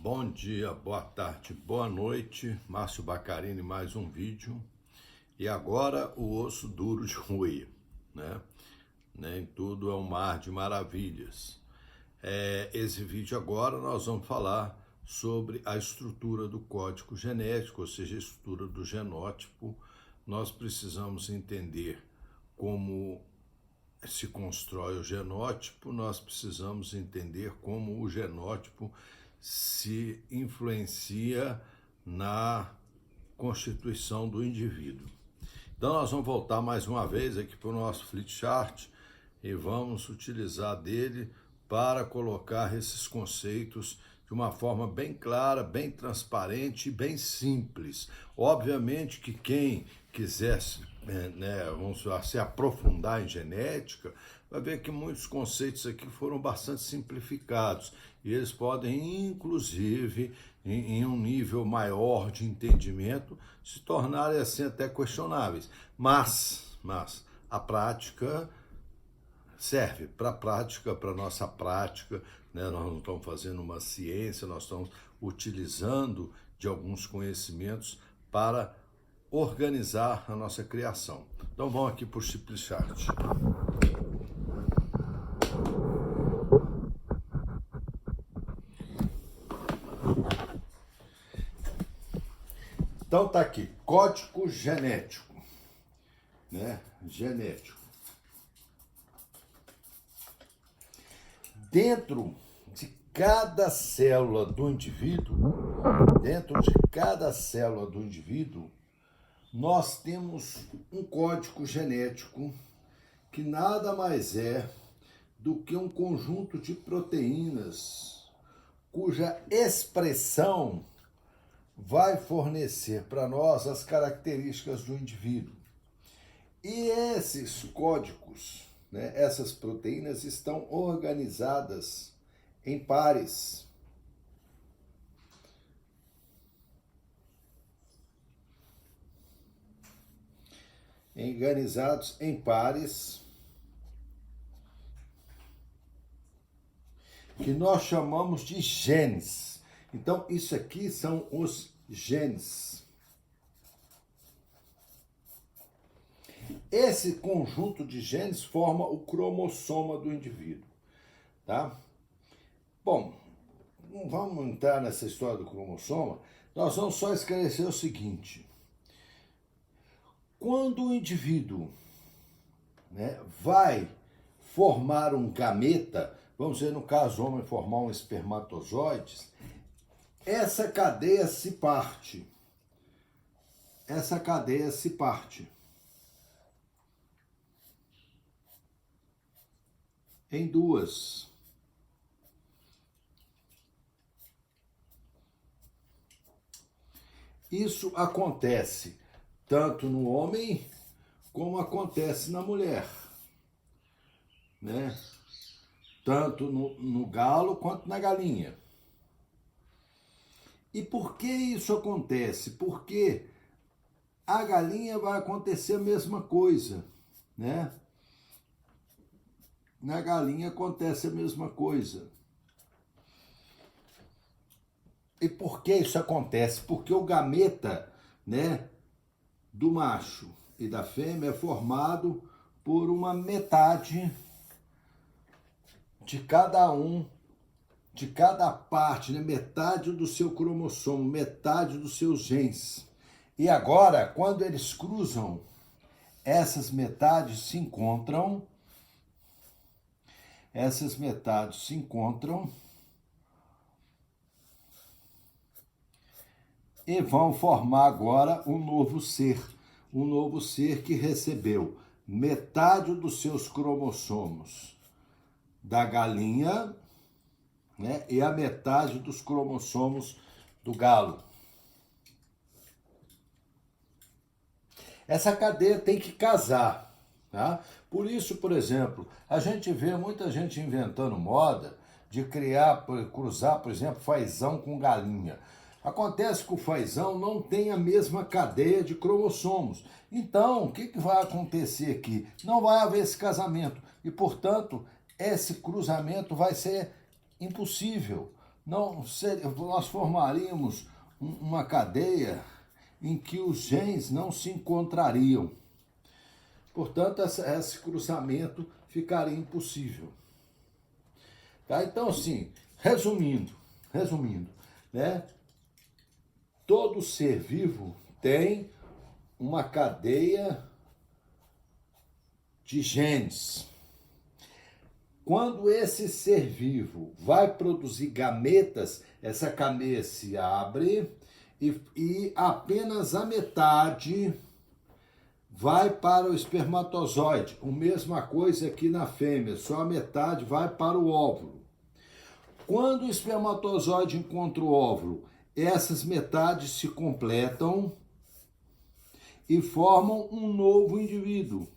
Bom dia, boa tarde, boa noite, Márcio Bacarini, mais um vídeo. E agora o osso duro de roer, né? Nem tudo é um mar de maravilhas. Esse vídeo agora nós vamos falar sobre a estrutura do código genético, ou seja, a estrutura do genótipo. Nós precisamos entender como se constrói o genótipo, nós precisamos entender como o genótipo se influencia na constituição do indivíduo. Então nós vamos voltar mais uma vez aqui para o nosso flipchart e vamos utilizar dele para colocar esses conceitos de uma forma bem clara, bem transparente e bem simples. Obviamente que quem quisesse se aprofundar em genética, vai ver que muitos conceitos aqui foram bastante simplificados e eles podem, inclusive, em um nível maior de entendimento, se tornarem assim até questionáveis. Mas a prática serve para a prática, para a nossa prática, né? Nós não estamos fazendo uma ciência, nós estamos utilizando de alguns conhecimentos para organizar a nossa criação. Então vamos aqui para o flipchart. Então tá aqui, código genético, né? Genético. Dentro de cada célula do indivíduo, nós temos um código genético que nada mais é do que um conjunto de proteínas cuja expressão vai fornecer para nós as características do indivíduo. E esses códigos, né, essas proteínas estão organizadas em pares. Organizados em pares, que nós chamamos de genes. Então, isso aqui são os genes. Esse conjunto de genes forma o cromossoma do indivíduo, tá? Bom, não vamos entrar nessa história do cromossoma, nós vamos só esclarecer o seguinte. Quando o indivíduo, né, vai formar um gameta, vamos dizer, no caso, o homem formar um espermatozoide, essa cadeia se parte. Em duas. Isso acontece tanto no homem como acontece na mulher, né? Tanto no galo quanto na galinha. E por que isso acontece? Porque a galinha vai acontecer a mesma coisa, né? Na galinha acontece a mesma coisa. E por que isso acontece? Porque o gameta, né, do macho e da fêmea é formado por uma metade de cada parte, né? Metade do seu cromossomo, metade dos seus genes. E agora, quando eles cruzam, essas metades se encontram e vão formar agora um novo ser que recebeu metade dos seus cromossomos da galinha, né, e a metade dos cromossomos do galo. Essa cadeia tem que casar, tá? Por isso, por exemplo, a gente vê muita gente inventando moda de cruzar, por exemplo, fazão com galinha. Acontece que o fazão não tem a mesma cadeia de cromossomos. Então, o que vai acontecer aqui? Não vai haver esse casamento e, portanto, esse cruzamento vai ser impossível. não seria, nós formaríamos uma cadeia em que os genes não se encontrariam. Portanto, esse cruzamento ficaria impossível. Tá? Então, assim, resumindo, né? Todo ser vivo tem uma cadeia de genes. Quando esse ser vivo vai produzir gametas, essa cadeia se abre e apenas a metade vai para o espermatozoide. A mesma coisa aqui na fêmea, só a metade vai para o óvulo. Quando o espermatozoide encontra o óvulo, essas metades se completam e formam um novo indivíduo.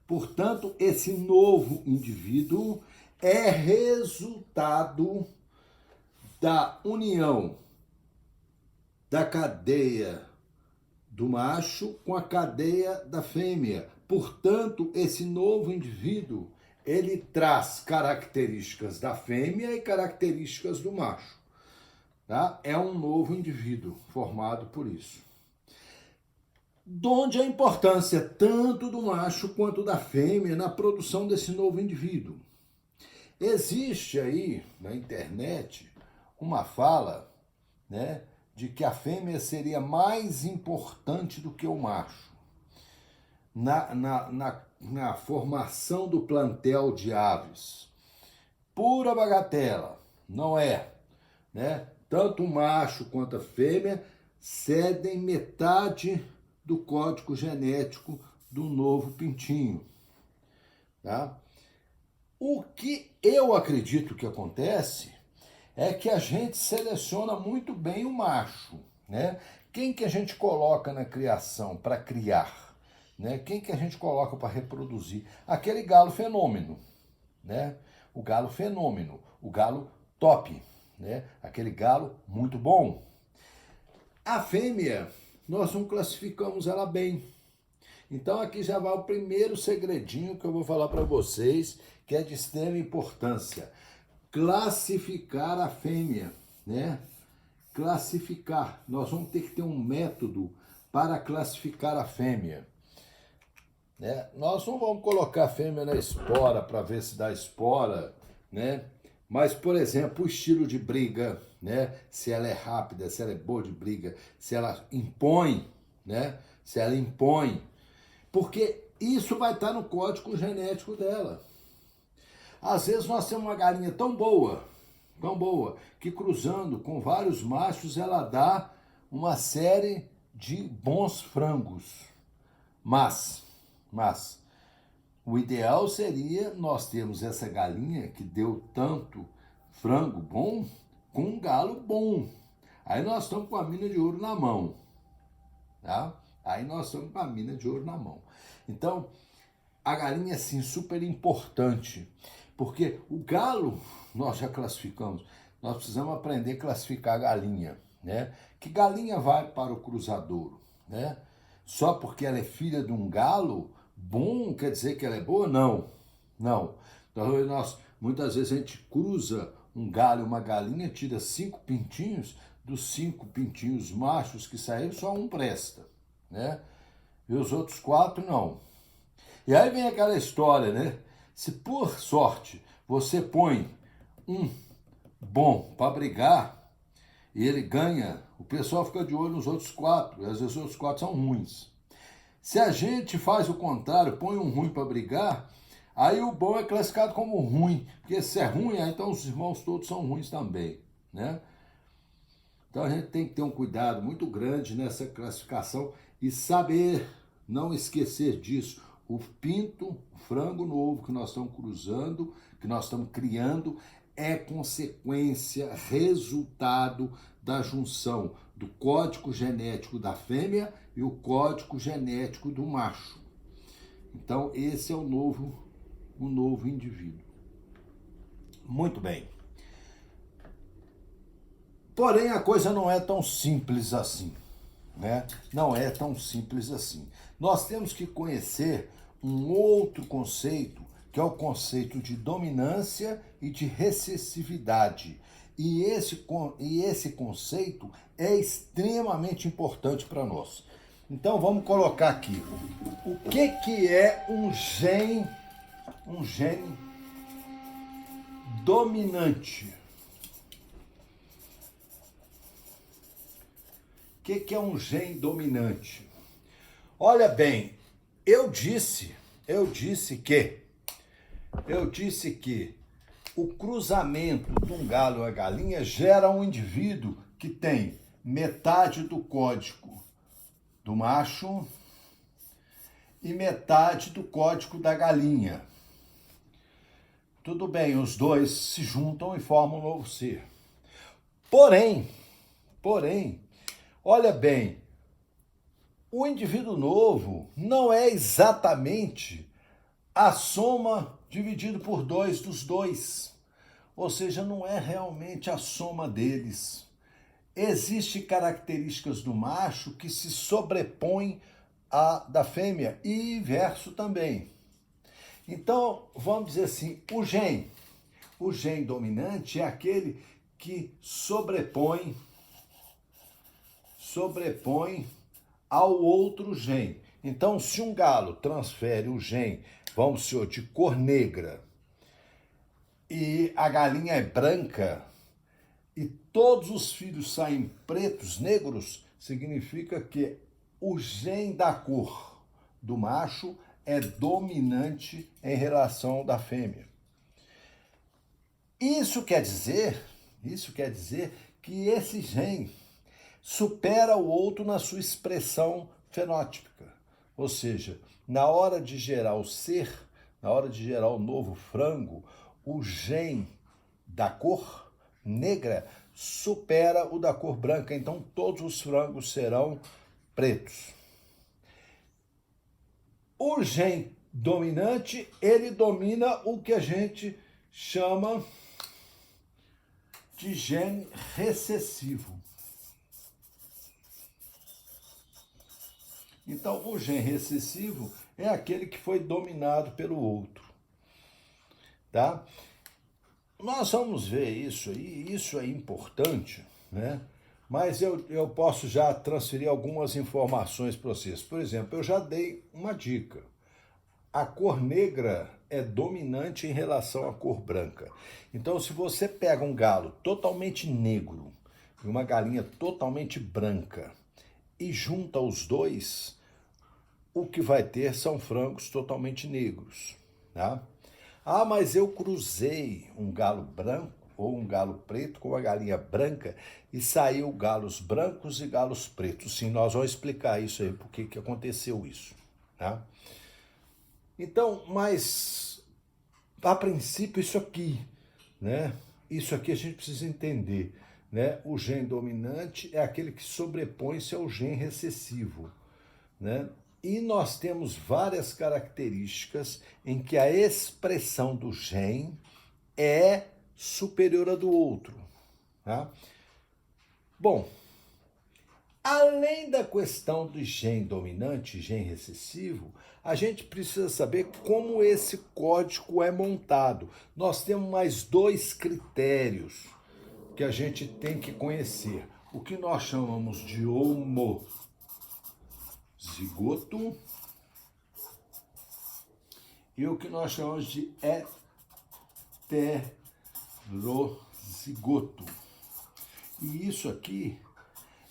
Portanto, esse novo indivíduo é resultado da união da cadeia do macho com a cadeia da fêmea. Portanto, esse novo indivíduo, ele traz características da fêmea e características do macho. Tá? É um novo indivíduo formado por isso. Donde a importância tanto do macho quanto da fêmea na produção desse novo indivíduo. Existe aí na internet uma fala, né, de que a fêmea seria mais importante do que o macho na formação do plantel de aves. Pura bagatela, não é, né? Tanto o macho quanto a fêmea cedem metade do código genético do novo pintinho. Tá? O que eu acredito que acontece é que a gente seleciona muito bem o macho. Né? Quem que a gente coloca na criação para criar? Né? Quem que a gente coloca para reproduzir? Aquele galo fenômeno. Né? O galo fenômeno, o galo top. Né? Aquele galo muito bom. A fêmea, nós não classificamos ela bem. Então aqui já vai o primeiro segredinho que eu vou falar para vocês, que é de extrema importância. Classificar a fêmea, né? Classificar. Nós vamos ter que ter um método para classificar a fêmea. Né? Nós não vamos colocar a fêmea na espora para ver se dá espora, né? Mas, por exemplo, o estilo de briga, né? Se ela é rápida, se ela é boa de briga, se ela impõe, né? Se ela impõe. Porque isso vai estar no código genético dela. Às vezes nós temos uma galinha tão boa, que cruzando com vários machos ela dá uma série de bons frangos. Mas o ideal seria nós termos essa galinha que deu tanto frango bom com um galo bom. Aí nós estamos com a mina de ouro na mão. Tá? Aí nós estamos com a mina de ouro na mão. Então, a galinha é sim super importante, porque o galo nós já classificamos. Nós precisamos aprender a classificar a galinha. Né? Que galinha vai para o cruzadouro? Né? Só porque ela é filha de um galo bom quer dizer que ela é boa? Não. Então, muitas vezes a gente cruza um galo e uma galinha, tira 5 pintinhos, dos 5 pintinhos machos que saíram, só um presta. Né? E os outros 4 não. E aí vem aquela história, né? Se por sorte você põe um bom para brigar e ele ganha, o pessoal fica de olho nos outros 4, e às vezes os outros 4 são ruins. Se a gente faz o contrário, põe um ruim para brigar, aí o bom é classificado como ruim, porque se é ruim, aí então os irmãos todos são ruins também, né? Então a gente tem que ter um cuidado muito grande nessa classificação e saber, não esquecer disso. O pinto, o frango novo que nós estamos cruzando, que nós estamos criando, é consequência, resultado da junção do código genético da fêmea e o código genético do macho. Então esse é o novo indivíduo. Muito bem. Porém, a coisa não é tão simples assim, né? Não é tão simples assim. Nós temos que conhecer um outro conceito, que é o conceito de dominância e de recessividade. E esse conceito é extremamente importante para nós. Então vamos colocar aqui. O que é um gene dominante? O que é um gene dominante? Olha bem, eu disse que o cruzamento de um galo e uma galinha gera um indivíduo que tem metade do código do macho e metade do código da galinha. Tudo bem, os dois se juntam e formam um novo ser. Porém, olha bem, o indivíduo novo não é exatamente a soma dividido por 2 dos dois. Ou seja, não é realmente a soma deles. Existem características do macho que se sobrepõem à da fêmea e inverso também. Então, vamos dizer assim, o gene dominante é aquele que sobrepõe ao outro gene. Então, se um galo transfere o gene, vamos dizer, de cor negra, e a galinha é branca, e todos os filhos saem pretos, negros, significa que o gene da cor do macho é dominante em relação da fêmea. Isso quer dizer que esse gene supera o outro na sua expressão fenótipica. Ou seja, na hora de gerar o ser, na hora de gerar o novo frango, o gene da cor negra supera o da cor branca. Então, todos os frangos serão pretos. O gene dominante, ele domina o que a gente chama de gene recessivo. Então, o gene recessivo é aquele que foi dominado pelo outro, tá? Nós vamos ver isso aí, isso é importante, né? Mas eu posso já transferir algumas informações para vocês. Por exemplo, eu já dei uma dica. A cor negra é dominante em relação à cor branca. Então, se você pega um galo totalmente negro e uma galinha totalmente branca e junta os dois, o que vai ter são frangos totalmente negros, tá? Ah, mas eu cruzei um galo branco ou um galo preto com uma galinha branca e saiu galos brancos e galos pretos. Sim, nós vamos explicar isso aí, por que aconteceu isso, tá? Então, mas a princípio isso aqui, né? Isso aqui a gente precisa entender, né? O gene dominante é aquele que sobrepõe-se ao gene recessivo, né? E nós temos várias características em que a expressão do gene é superior à do outro, tá? Bom, além da questão do gene dominante e gene recessivo, a gente precisa saber como esse código é montado. Nós temos mais 2 critérios que a gente tem que conhecer. O que nós chamamos de homozigoto e o que nós chamamos de heterozigoto. E isso aqui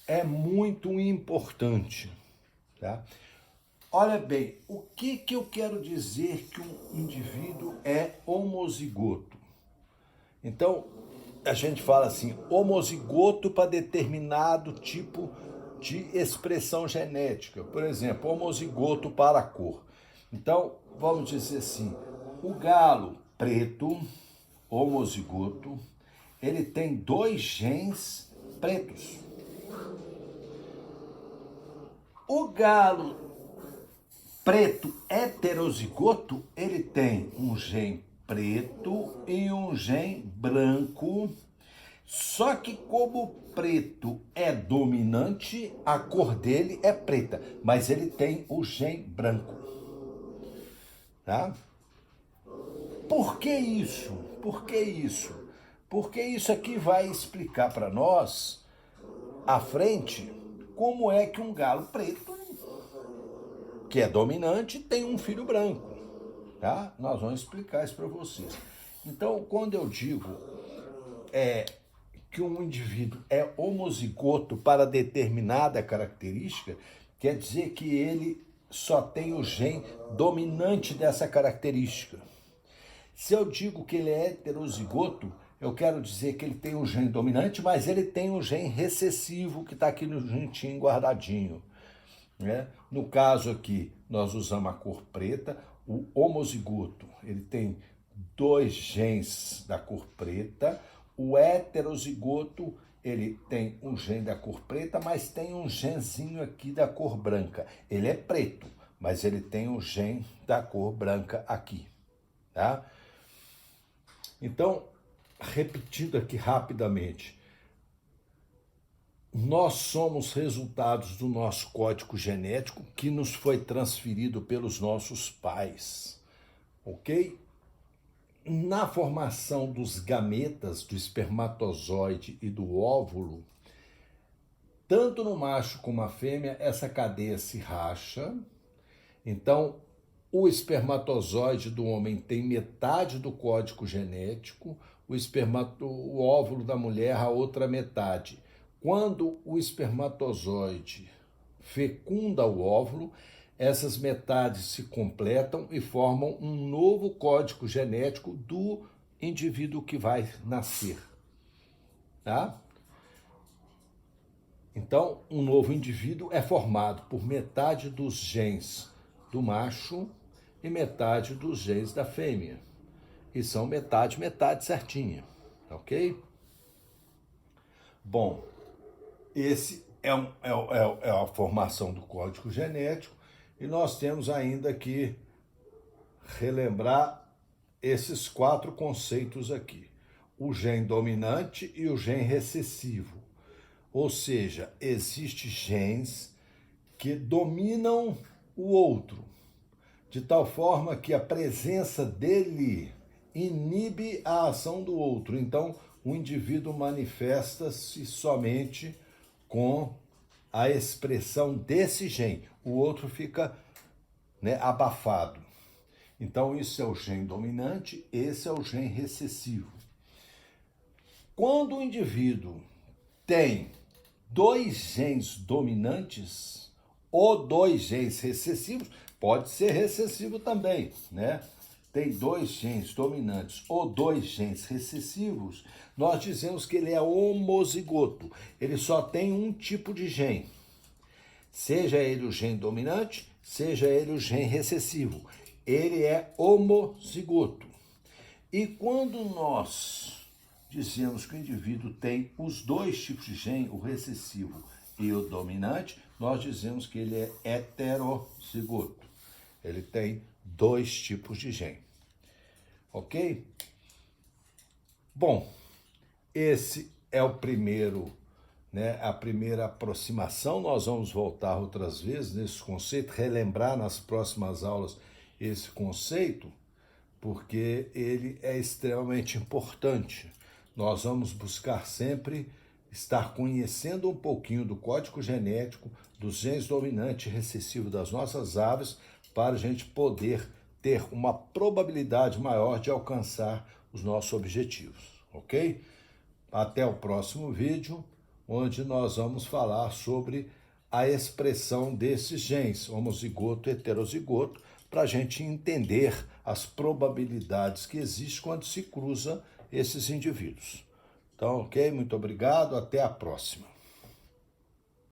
é muito importante, tá? Olha bem, o que eu quero dizer que um indivíduo é homozigoto? Então, a gente fala assim, homozigoto para determinado tipo de expressão genética. Por exemplo, homozigoto para a cor. Então, vamos dizer assim, o galo preto, homozigoto, ele tem 2 genes pretos. O galo preto heterozigoto, ele tem um gene preto e um gene branco, só que como o preto é dominante, a cor dele é preta, mas ele tem o gene branco, tá? Por que isso? Porque isso aqui vai explicar para nós, à frente, como é que um galo preto, que é dominante, tem um filho branco, tá? Nós vamos explicar isso para vocês. Então, quando eu digo que um indivíduo é homozigoto para determinada característica, quer dizer que ele só tem o gene dominante dessa característica. Se eu digo que ele é heterozigoto, eu quero dizer que ele tem um gene dominante, mas ele tem um gene recessivo que está aqui no juntinho guardadinho. Né? No caso aqui, nós usamos a cor preta, o homozigoto, ele tem 2 genes da cor preta, o heterozigoto, ele tem um gene da cor preta, mas tem um genzinho aqui da cor branca. Ele é preto, mas ele tem um gene da cor branca aqui, tá? Então, repetindo aqui rapidamente, nós somos resultados do nosso código genético que nos foi transferido pelos nossos pais, ok? Na formação dos gametas, do espermatozoide e do óvulo, tanto no macho como na fêmea, essa cadeia se racha. Então, o espermatozoide do homem tem metade do código genético, o óvulo da mulher a outra metade. Quando o espermatozoide fecunda o óvulo, essas metades se completam e formam um novo código genético do indivíduo que vai nascer, tá? Então, um novo indivíduo é formado por metade dos genes do macho e metade dos genes da fêmea. E são metade, metade certinha, ok? Bom, esse é a formação do código genético. E nós temos ainda que relembrar esses 4 conceitos aqui. O gene dominante e o gene recessivo. Ou seja, existem genes que dominam o outro, de tal forma que a presença dele inibe a ação do outro. Então, o indivíduo manifesta-se somente com a expressão desse gene. O outro fica, abafado. Então, isso é o gene dominante, esse é o gene recessivo. Quando o indivíduo tem 2 genes dominantes ou 2 genes recessivos, pode ser recessivo também, né? Tem 2 genes dominantes ou 2 genes recessivos, nós dizemos que ele é homozigoto. Ele só tem um tipo de gene. Seja ele o gene dominante, seja ele o gene recessivo. Ele é homozigoto. E quando nós dizemos que o indivíduo tem os 2 tipos de gene, o recessivo e o dominante, nós dizemos que ele é heterozigoto. Ele tem 2 tipos de gene. Ok? Bom, esse é o primeiro, a primeira aproximação. Nós vamos voltar outras vezes nesse conceito, relembrar nas próximas aulas esse conceito, porque ele é extremamente importante. Nós vamos buscar sempre estar conhecendo um pouquinho do código genético, dos genes dominante e recessivo das nossas aves, para a gente poder ter uma probabilidade maior de alcançar os nossos objetivos, ok? Até o próximo vídeo, onde nós vamos falar sobre a expressão desses genes, homozigoto e heterozigoto, para a gente entender as probabilidades que existem quando se cruza esses indivíduos. Então, ok? Muito obrigado, até a próxima.